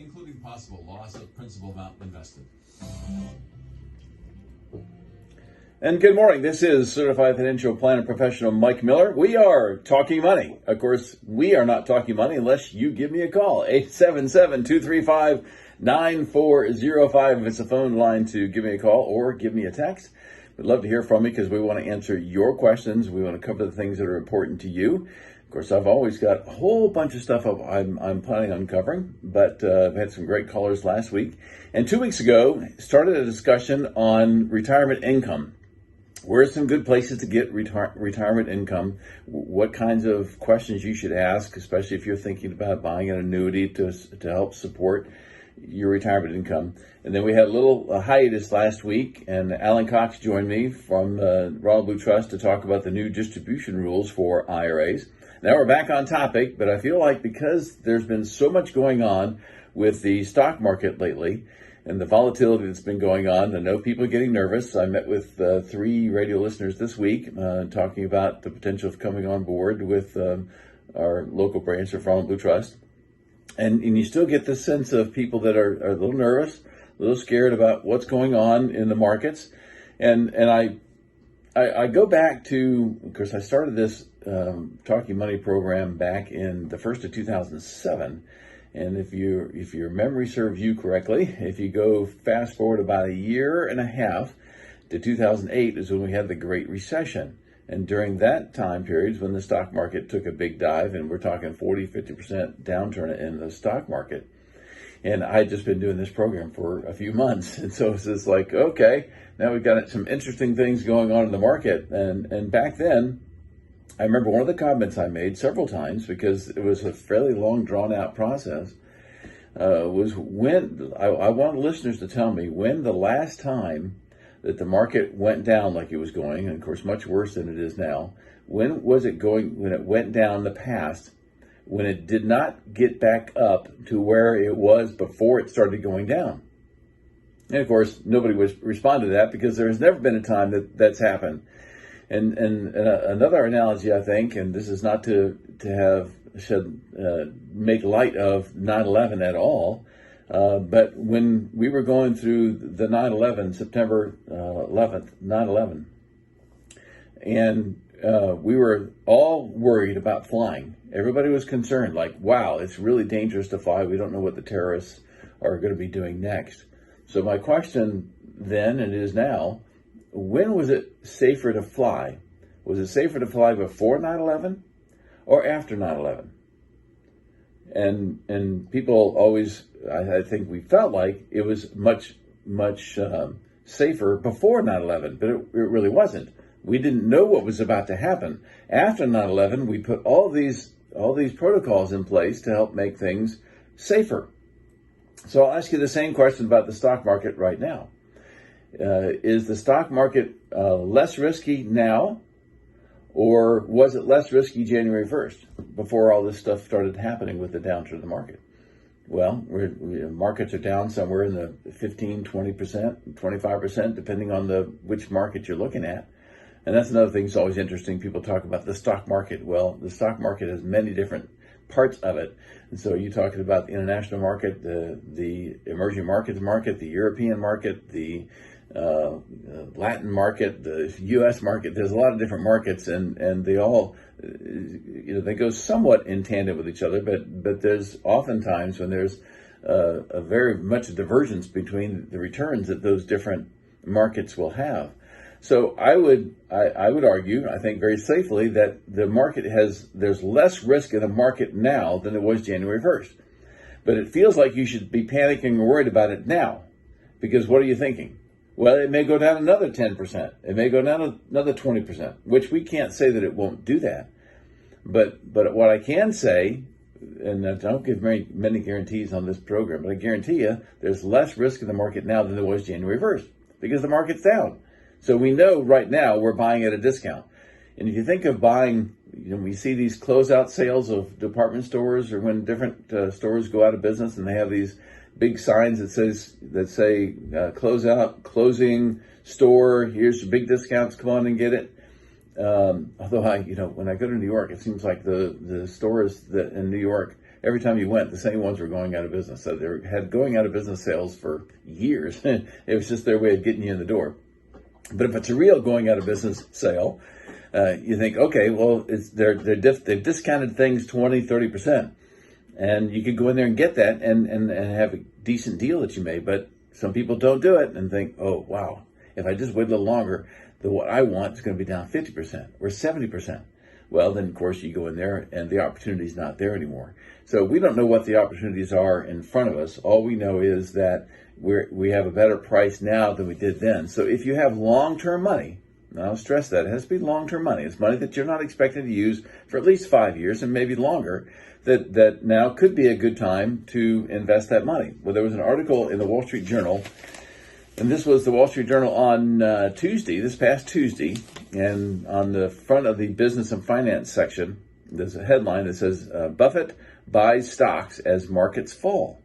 including possible loss of principal amount invested. And good morning. This is Certified Financial Planner Professional Mike Miller. We are talking money. Of course, we are not talking money unless you give me a call. 877-235-9405 if it's a phone line to give me a call or give me a text. We'd love to hear from you because we want to answer your questions. We want to cover the things that are important to you. Of course, I've always got a whole bunch of stuff I'm planning on covering, but I've had some great callers last week. And 2 weeks ago, started a discussion on retirement income. Where are some good places to get retirement income? What kinds of questions you should ask, especially if you're thinking about buying an annuity to help support your retirement income. And then we had a little hiatus last week, and Alan Cox joined me from Royal Blue Trust to talk about the new distribution rules for IRAs. Now we're back on topic, but I feel like because there's been so much going on with the stock market lately, and the volatility that's been going on, I know people are getting nervous. I met with 3 radio listeners this week talking about the potential of coming on board with our local branch of Royal Blue Trust. And you still get this sense of people that are a little nervous, a little scared about what's going on in the markets. And I go back to, of course, I started this Talking Money program back in the first of 2007. And if your memory serves you correctly, if you go fast forward about a year and a half to 2008 is when we had the Great Recession. And during that time period is when the stock market took a big dive, and we're talking 40-50% downturn in the stock market. And I had just been doing this program for a few months. And so it's just like, okay, now we've got some interesting things going on in the market. And back then, I remember one of the comments I made several times, because it was a fairly long, drawn-out process, was when I want listeners to tell me when the last time that the market went down like it was going, and of course much worse than it is now, when was it going, when it went down in the past, when it did not get back up to where it was before it started going down? And of course, nobody was responded to that, because there has never been a time that's happened. And another analogy, I think, and this is not to make light of 9/11 at all, but when we were going through the 9/11, September 11th, 9/11, and we were all worried about flying. Everybody was concerned, like, wow, it's really dangerous to fly. We don't know what the terrorists are going to be doing next. So my question then, and it is now, when was it safer to fly? Was it safer to fly before 9/11 or after 9/11? And people always, I think we felt like it was much safer before 9/11, but it really wasn't. We didn't know what was about to happen. After 9/11, we put all these protocols in place to help make things safer. So I'll ask you the same question about the stock market right now. Is the stock market less risky now, or was it less risky January 1st before all this stuff started happening with the downturn of the market? Well, markets are down somewhere in the 15, 20%, 25%, depending on which market you're looking at. And that's another thing that's always interesting. People talk about the stock market. Well, the stock market has many different parts of it. And so you're talking about the international market, the emerging markets market, the European market, the Latin market, the U.S. market. There's a lot of different markets, and they all, they go somewhat in tandem with each other. But there's oftentimes when there's a very much a divergence between the returns that those different markets will have. So I would argue, I think very safely, that there's less risk in the market now than there was January 1st. But it feels like you should be panicking or worried about it now, because what are you thinking? Well, it may go down another 10%. It may go down another 20%, which we can't say that it won't do that. But what I can say, and I don't give many guarantees on this program, but I guarantee you there's less risk in the market now than there was January 1st, because the market's down. So we know right now we're buying at a discount. And if you think of buying, we see these closeout sales of department stores, or when different stores go out of business and they have these big signs that say closeout, closing store, here's your big discounts, come on and get it. Although when I go to New York, it seems like the stores that in New York every time you went, the same ones were going out of business. So they had going out of business sales for years. It was just their way of getting you in the door. But if it's a real going out of business sale, you think, okay, well, they've discounted things 20, 30%. And you could go in there and get that and have a decent deal that you made. But some people don't do it and think, oh, wow, if I just wait a little longer, what I want is going to be down 50% or 70%. Well, then, of course, you go in there and the opportunity is not there anymore. So we don't know what the opportunities are in front of us. All we know is that we have a better price now than we did then. So if you have long-term money, and I'll stress that, it has to be long-term money. It's money that you're not expecting to use for at least 5 years and maybe longer, that now could be a good time to invest that money. Well, there was an article in the Wall Street Journal, and this was the Wall Street Journal on this past Tuesday, and on the front of the business and finance section, there's a headline that says, Buffett buys stocks as markets fall.